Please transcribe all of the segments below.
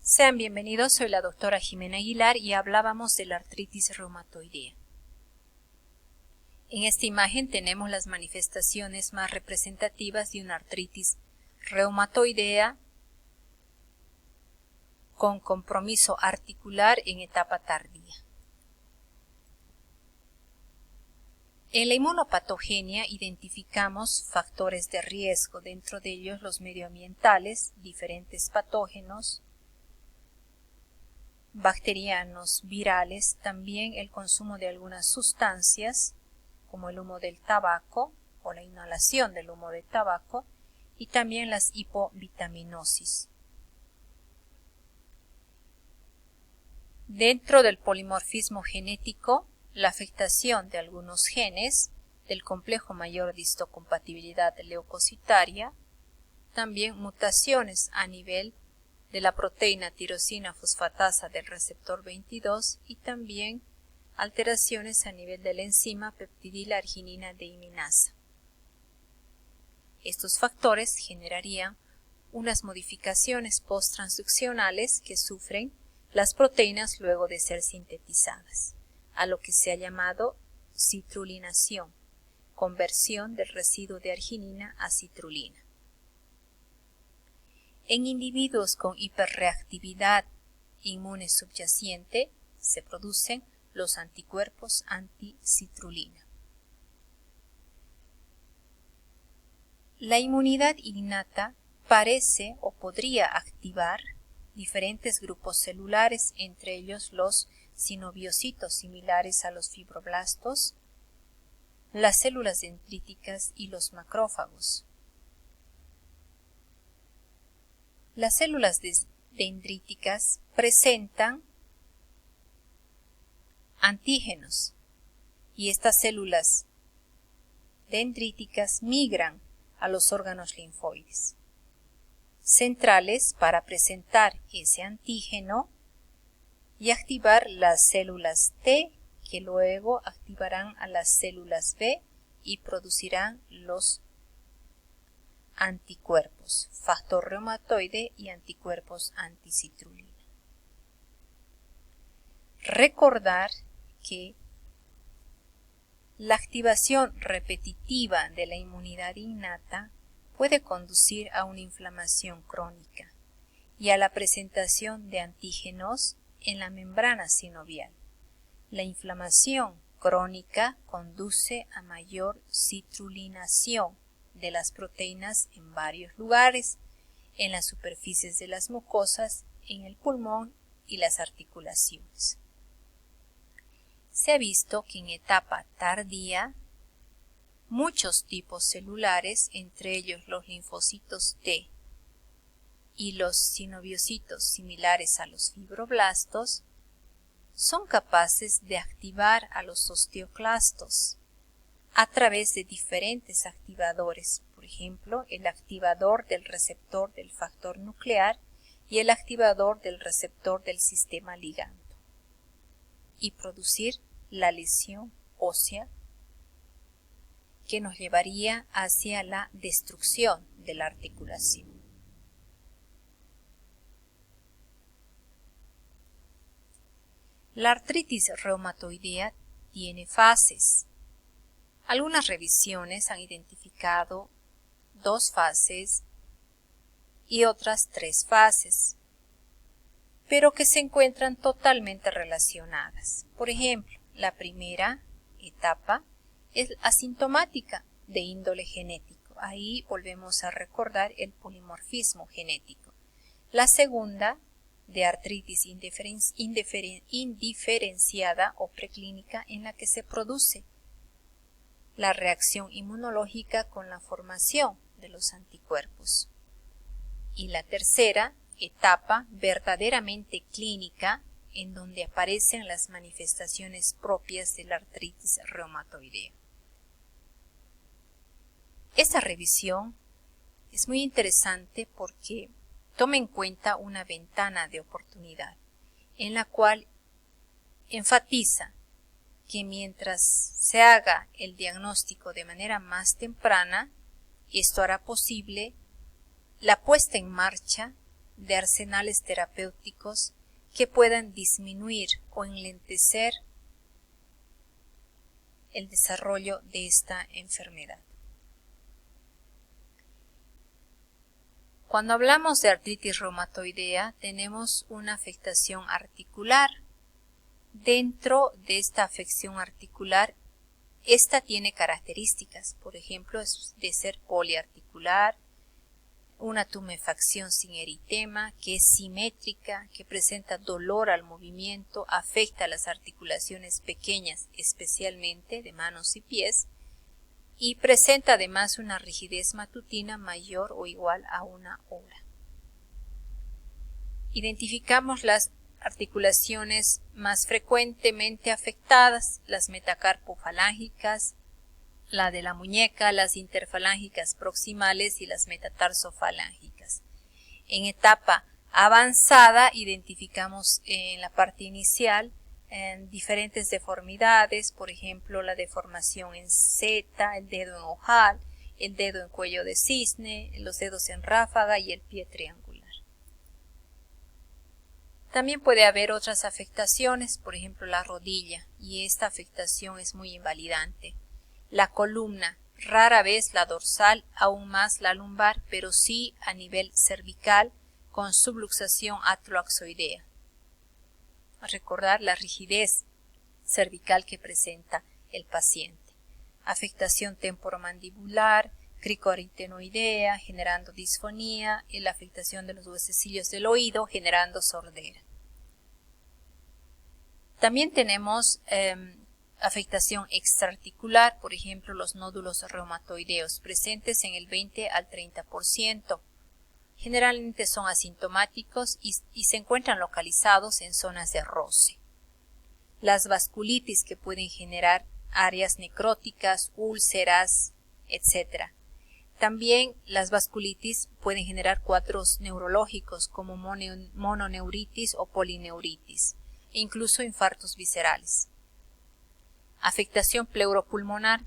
Sean bienvenidos, soy la doctora Jimena Aguilar y hablábamos de la artritis reumatoidea. En esta imagen tenemos las manifestaciones más representativas de una artritis reumatoidea con compromiso articular en etapa tardía. En la inmunopatogenia identificamos factores de riesgo, dentro de ellos los medioambientales, diferentes patógenos, bacterianos, virales, también el consumo de algunas sustancias como el humo del tabaco o la inhalación del humo de tabaco y también las hipovitaminosis. Dentro del polimorfismo genético, la afectación de algunos genes del complejo mayor de histocompatibilidad leucocitaria, también mutaciones a nivel de la proteína tirosina fosfatasa del receptor 22 y también alteraciones a nivel de la enzima peptidila arginina deaminasa. Estos factores generarían unas modificaciones posttransduccionales que sufren las proteínas luego de ser sintetizadas, a lo que se ha llamado citrulinación, conversión del residuo de arginina a citrulina. En individuos con hiperreactividad inmune subyacente se producen los anticuerpos anticitrulina. La inmunidad innata parece o podría activar diferentes grupos celulares, entre ellos los sinoviocitos similares a los fibroblastos, las células dendríticas y los macrófagos. Las células dendríticas presentan antígenos y estas células dendríticas migran a los órganos linfoides centrales para presentar ese antígeno y activar las células T, que luego activarán a las células B y producirán los anticuerpos, factor reumatoide y anticuerpos anticitrulina. Recordar que la activación repetitiva de la inmunidad innata puede conducir a una inflamación crónica y a la presentación de antígenos en la membrana sinovial. La inflamación crónica conduce a mayor citrulinación de las proteínas en varios lugares, en las superficies de las mucosas, en el pulmón y las articulaciones. Se ha visto que en etapa tardía, muchos tipos celulares, entre ellos los linfocitos T y los sinoviocitos similares a los fibroblastos, son capaces de activar a los osteoclastos a través de diferentes activadores, por ejemplo, el activador del receptor del factor nuclear y el activador del receptor del sistema ligando, y producir la lesión ósea que nos llevaría hacia la destrucción de la articulación. La artritis reumatoidea tiene fases. Algunas revisiones han identificado 2 fases y otras 3 fases, pero que se encuentran totalmente relacionadas. Por ejemplo, la primera etapa es asintomática de índole genético. Ahí volvemos a recordar el polimorfismo genético. La segunda, de artritis indiferenciada o preclínica, en la que se produce la reacción inmunológica con la formación de los anticuerpos. Y la tercera etapa, verdaderamente clínica, en donde aparecen las manifestaciones propias de la artritis reumatoidea. Esta revisión es muy interesante porque toma en cuenta una ventana de oportunidad, en la cual enfatiza que mientras se haga el diagnóstico de manera más temprana, esto hará posible la puesta en marcha de arsenales terapéuticos que puedan disminuir o enlentecer el desarrollo de esta enfermedad. Cuando hablamos de artritis reumatoidea, tenemos una afectación articular. Dentro de esta afección articular, esta tiene características, por ejemplo, de ser poliarticular, una tumefacción sin eritema, que es simétrica, que presenta dolor al movimiento, afecta a las articulaciones pequeñas, especialmente de manos y pies, y presenta además una rigidez matutina mayor o igual a 1 hora. Identificamos las articulaciones más frecuentemente afectadas, las metacarpofalángicas, la de la muñeca, las interfalángicas proximales y las metatarsofalángicas. En etapa avanzada identificamos en la parte inicial diferentes deformidades, por ejemplo la deformación en Z, el dedo en ojal, el dedo en cuello de cisne, los dedos en ráfaga y el pie triangular. También puede haber otras afectaciones, por ejemplo la rodilla, y esta afectación es muy invalidante. La columna, rara vez la dorsal, aún más la lumbar, pero sí a nivel cervical con subluxación atroaxoidea. A recordar la rigidez cervical que presenta el paciente. Afectación temporomandibular, cricoaritenoidea, generando disfonía, y la afectación de los huesecillos del oído, generando sordera. También tenemos afectación extraarticular, por ejemplo los nódulos reumatoideos, presentes en el 20 al 30%. Generalmente son asintomáticos y se encuentran localizados en zonas de roce. Las vasculitis que pueden generar áreas necróticas, úlceras, etc. También las vasculitis pueden generar cuadros neurológicos como mononeuritis o polineuritis, e incluso infartos viscerales. Afectación pleuropulmonar,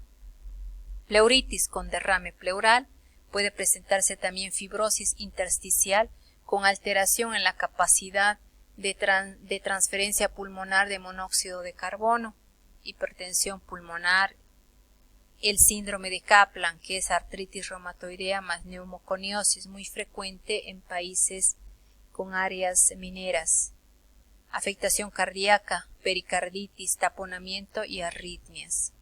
pleuritis con derrame pleural, puede presentarse también fibrosis intersticial con alteración en la capacidad de transferencia pulmonar de monóxido de carbono, hipertensión pulmonar, el síndrome de Kaplan, que es artritis reumatoidea más neumoconiosis, muy frecuente en países con áreas mineras. Afectación cardíaca, pericarditis, taponamiento y arritmias.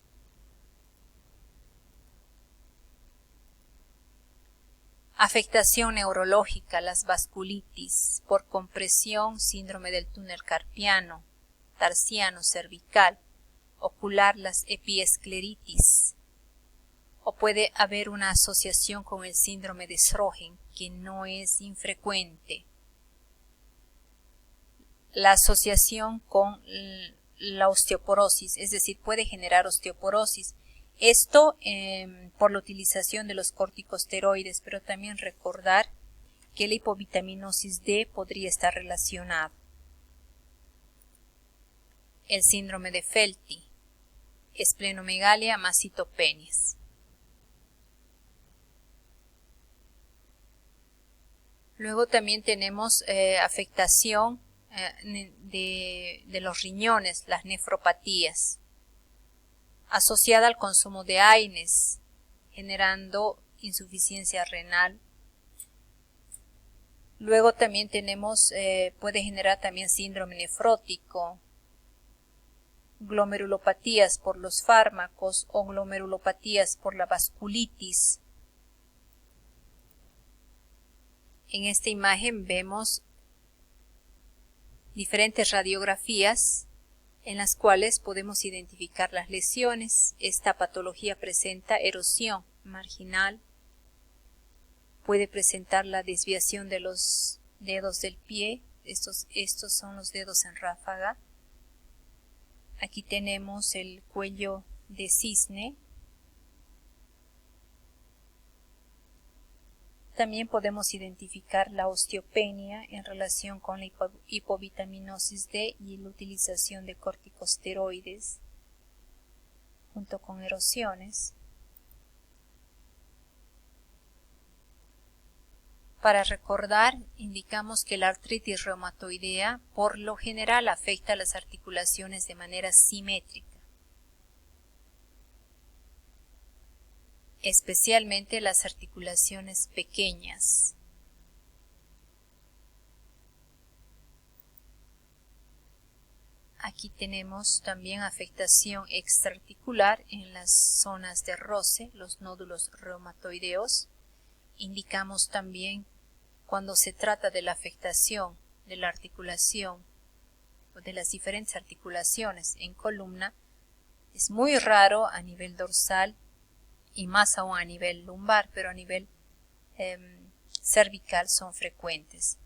Afectación neurológica, las vasculitis por compresión, síndrome del túnel carpiano, tarsiano, cervical, ocular, las epiescleritis. O puede haber una asociación con el síndrome de Sjögren, que no es infrecuente. La asociación con la osteoporosis, es decir, puede generar osteoporosis. Esto por la utilización de los corticosteroides, pero también recordar que la hipovitaminosis D podría estar relacionada. El síndrome de Felty, esplenomegalia más citopenias. Luego también tenemos afectación de los riñones, las nefropatías, asociada al consumo de AINES, generando insuficiencia renal. Luego también tenemos, puede generar también síndrome nefrótico, glomerulopatías por los fármacos o glomerulopatías por la vasculitis. En esta imagen vemos diferentes radiografías en las cuales podemos identificar las lesiones. Esta patología presenta erosión marginal, puede presentar la desviación de los dedos del pie, estos son los dedos en ráfaga. Aquí tenemos el cuello de cisne. También podemos identificar la osteopenia en relación con la hipovitaminosis D y la utilización de corticosteroides junto con erosiones. Para recordar, indicamos que la artritis reumatoidea por lo general afecta a las articulaciones de manera simétrica, especialmente las articulaciones pequeñas. Aquí tenemos también afectación extraarticular en las zonas de roce, los nódulos reumatoideos. Indicamos también cuando se trata de la afectación de la articulación o de las diferentes articulaciones en columna, es muy raro a nivel dorsal y más aún a nivel lumbar, pero a nivel cervical son frecuentes.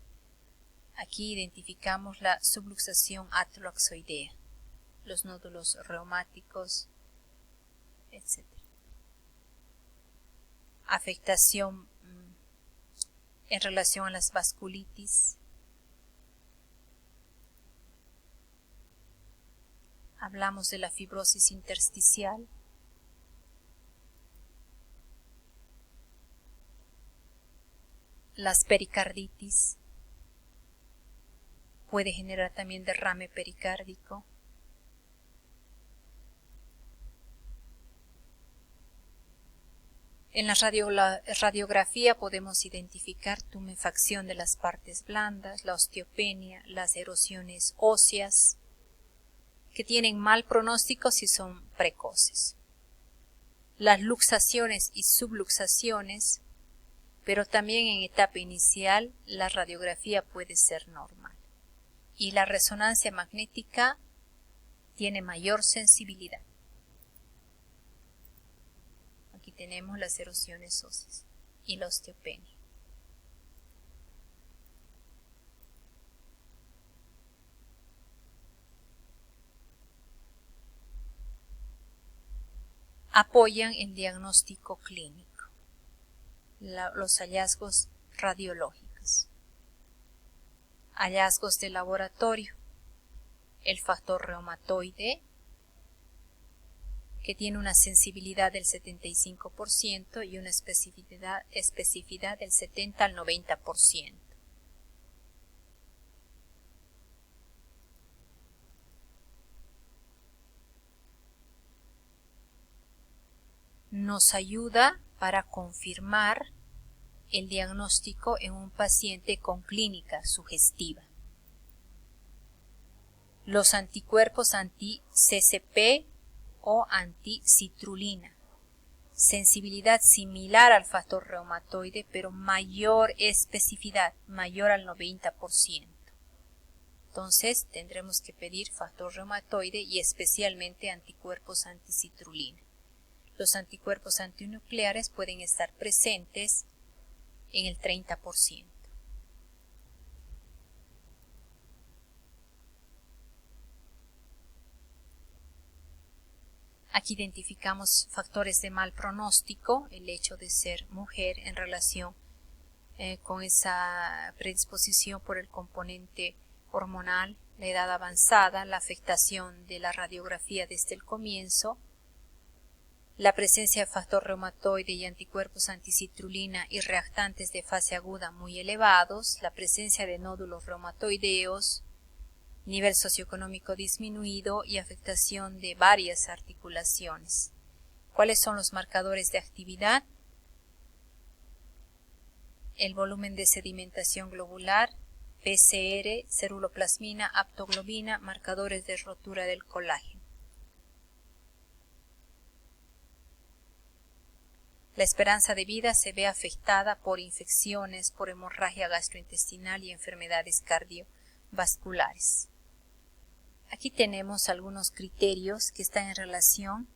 Aquí identificamos la subluxación atrolaxoidea, los nódulos reumáticos, etc. Afectación en relación a las vasculitis. Hablamos de la fibrosis intersticial. Las pericarditis. Puede generar también derrame pericárdico. En la radiografía podemos identificar tumefacción de las partes blandas, la osteopenia, las erosiones óseas, que tienen mal pronóstico si son precoces. Las luxaciones y subluxaciones, pero también en etapa inicial la radiografía puede ser normal. Y la resonancia magnética tiene mayor sensibilidad. Aquí tenemos las erosiones óseas y la osteopenia. Apoyan el diagnóstico clínico, los hallazgos radiológicos. Hallazgos de laboratorio, el factor reumatoide, que tiene una sensibilidad del 75% y una especificidad del 70 al 90%. Nos ayuda para confirmar el diagnóstico en un paciente con clínica sugestiva. Los anticuerpos anti-CCP o anti-citrulina. Sensibilidad similar al factor reumatoide, pero mayor especificidad, mayor al 90%. Entonces tendremos que pedir factor reumatoide y especialmente anticuerpos anticitrulina. Los anticuerpos antinucleares pueden estar presentes en el 30%. Aquí identificamos factores de mal pronóstico, el hecho de ser mujer en relación con esa predisposición por el componente hormonal, la edad avanzada, la afectación de la radiografía desde el comienzo, la presencia de factor reumatoide y anticuerpos anticitrulina y reactantes de fase aguda muy elevados, la presencia de nódulos reumatoideos, nivel socioeconómico disminuido y afectación de varias articulaciones. ¿Cuáles son los marcadores de actividad? El volumen de sedimentación globular, PCR, ceruloplasmina, aptoglobina, marcadores de rotura del colágeno. La esperanza de vida se ve afectada por infecciones, por hemorragia gastrointestinal y enfermedades cardiovasculares. Aquí tenemos algunos criterios que están en relación,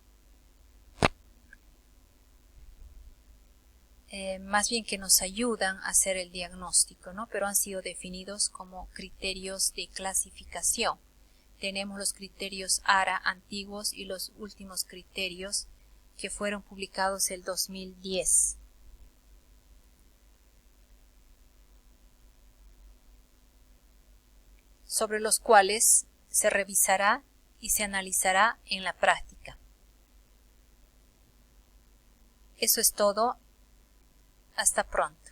más bien que nos ayudan a hacer el diagnóstico, ¿no? Pero han sido definidos como criterios de clasificación. Tenemos los criterios ARA antiguos y los últimos criterios que fueron publicados el 2010. Sobre los cuales se revisará y se analizará en la práctica. Eso es todo. Hasta pronto.